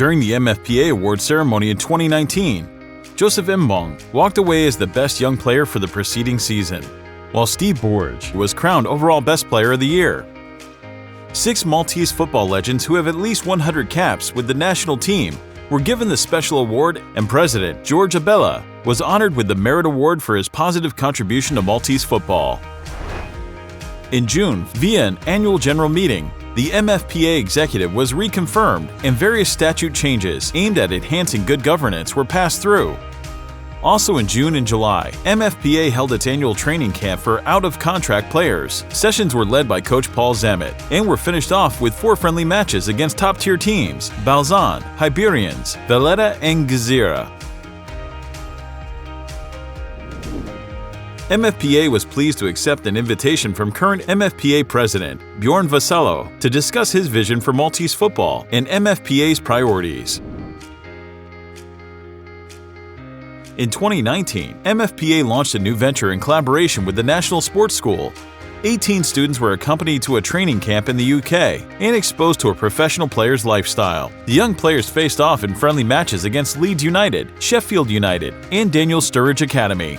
During the MFPA Award ceremony in 2019, Joseph Mbong walked away as the best young player for the preceding season, while Steve Borge was crowned overall best player of the year. 6 Maltese football legends who have at least 100 caps with the national team were given the special award, and President George Abella was honored with the Merit Award for his positive contribution to Maltese football. In June, via an annual general meeting, the MFPA executive was reconfirmed and various statute changes aimed at enhancing good governance were passed through. Also in June and July, MFPA held its annual training camp for out-of-contract players. Sessions were led by Coach Paul Zammit and were finished off with 4 friendly matches against top-tier teams, Balzan, Hibernians, Valletta and Gezira. MFPA was pleased to accept an invitation from current MFPA President Bjorn Vassallo to discuss his vision for Maltese football and MFPA's priorities. In 2019, MFPA launched a new venture in collaboration with the National Sports School. 18 students were accompanied to a training camp in the UK and exposed to a professional player's lifestyle. The young players faced off in friendly matches against Leeds United, Sheffield United, and Daniel Sturridge Academy.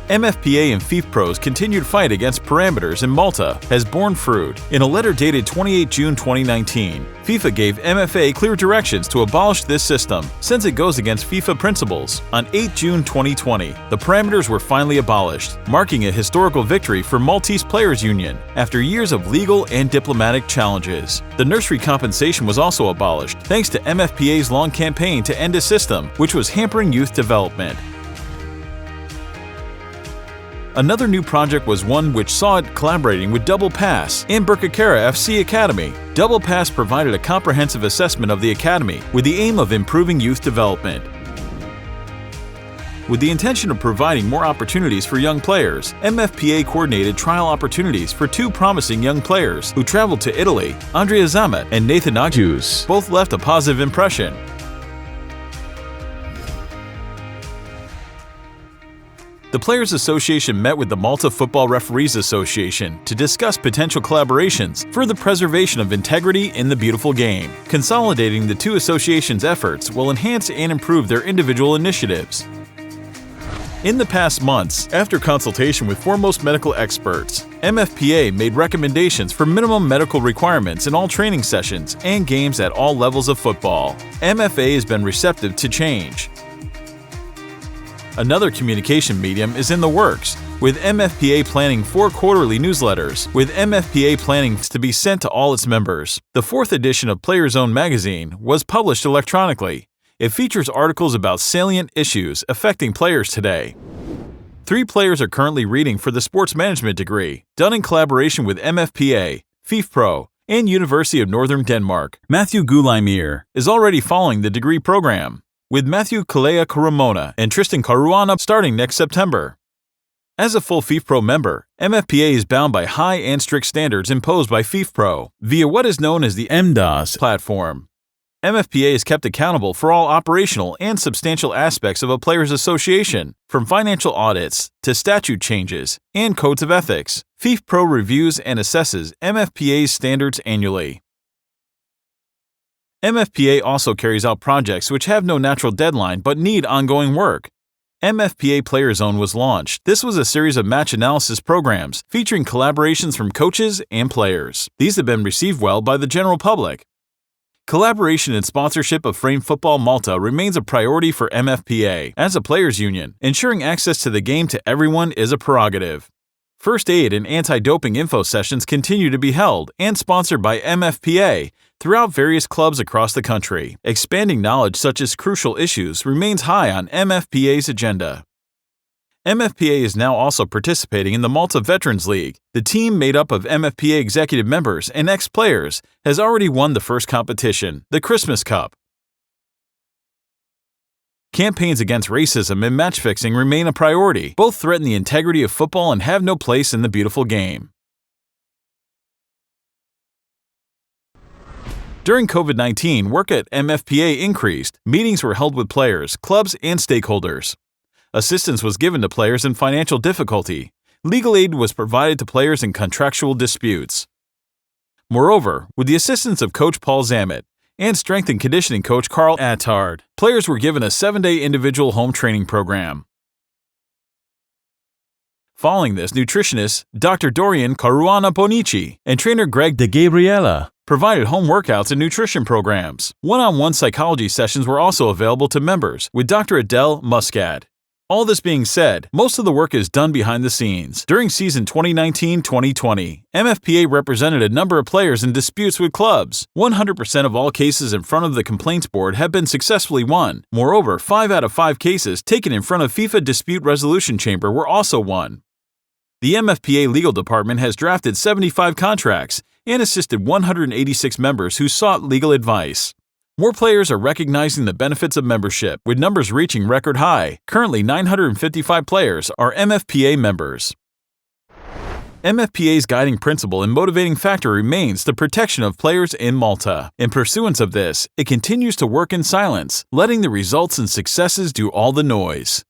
MFPA and FIFPro's continued fight against parameters in Malta has borne fruit. In a letter dated 28 June 2019, FIFA gave MFA clear directions to abolish this system, since it goes against FIFA principles. On 8 June 2020, the parameters were finally abolished, marking a historical victory for Maltese Players Union after years of legal and diplomatic challenges. The nursery compensation was also abolished, thanks to MFPA's long campaign to end a system which was hampering youth development. Another new project was one which saw it collaborating with Double Pass and Birkirkara FC Academy. Double Pass provided a comprehensive assessment of the academy with the aim of improving youth development. With the intention of providing more opportunities for young players, MFPA coordinated trial opportunities for 2 promising young players who traveled to Italy. Andrea Zammit and Nathan Agius both left a positive impression. The Players Association met with the Malta Football Referees Association to discuss potential collaborations for the preservation of integrity in the beautiful game. Consolidating the 2 associations' efforts will enhance and improve their individual initiatives. In the past months, after consultation with foremost medical experts, MFPA made recommendations for minimum medical requirements in all training sessions and games at all levels of football. MFA has been receptive to change. Another communication medium is in the works, with MFPA planning 4 quarterly newsletters, with MFPA planning to be sent to all its members. The 4th edition of Players Own magazine was published electronically. It features articles about salient issues affecting players today. 3 players are currently reading for the sports management degree, done in collaboration with MFPA, FIFPro, and University of Northern Denmark. Matthew Gulaimir is already following the degree program, with Matthew Kalea Karamona and Tristan Caruana starting next September. As a full FIFPro member, MFPA is bound by high and strict standards imposed by FIFPro via what is known as the MDAS platform. MFPA is kept accountable for all operational and substantial aspects of a players' association, from financial audits to statute changes and codes of ethics. FIFPro reviews and assesses MFPA's standards annually. MFPA also carries out projects which have no natural deadline but need ongoing work. MFPA Player Zone was launched. This was a series of match analysis programs featuring collaborations from coaches and players. These have been received well by the general public. Collaboration and sponsorship of Frame Football Malta remains a priority for MFPA. As a players' union, ensuring access to the game to everyone is a prerogative. First aid and anti-doping info sessions continue to be held and sponsored by MFPA throughout various clubs across the country. Expanding knowledge such as crucial issues remains high on MFPA's agenda. MFPA is now also participating in the Malta Veterans League. The team, made up of MFPA executive members and ex-players, has already won the first competition, the Christmas Cup. Campaigns against racism and match fixing remain a priority. Both threaten the integrity of football and have no place in the beautiful game. During COVID-19, work at MFPA increased. Meetings were held with players, clubs, and stakeholders. Assistance was given to players in financial difficulty. Legal aid was provided to players in contractual disputes. Moreover, with the assistance of Coach Paul Zammit and strength and conditioning coach Carl Attard, players were given a 7-day individual home training program. Following this, nutritionists Dr. Dorian Caruana Bonici and trainer Greg De Gabriela provided home workouts and nutrition programs. One-on-one psychology sessions were also available to members with Dr. Adele Muscat. All this being said, most of the work is done behind the scenes. During season 2019-2020, MFPA represented a number of players in disputes with clubs. 100% of all cases in front of the complaints board have been successfully won. Moreover, 5 out of 5 cases taken in front of FIFA Dispute Resolution Chamber were also won. The MFPA legal department has drafted 75 contracts and assisted 186 members who sought legal advice. More players are recognizing the benefits of membership, with numbers reaching record high. Currently, 955 players are MFPA members. MFPA's guiding principle and motivating factor remains the protection of players in Malta. In pursuance of this, it continues to work in silence, letting the results and successes do all the noise.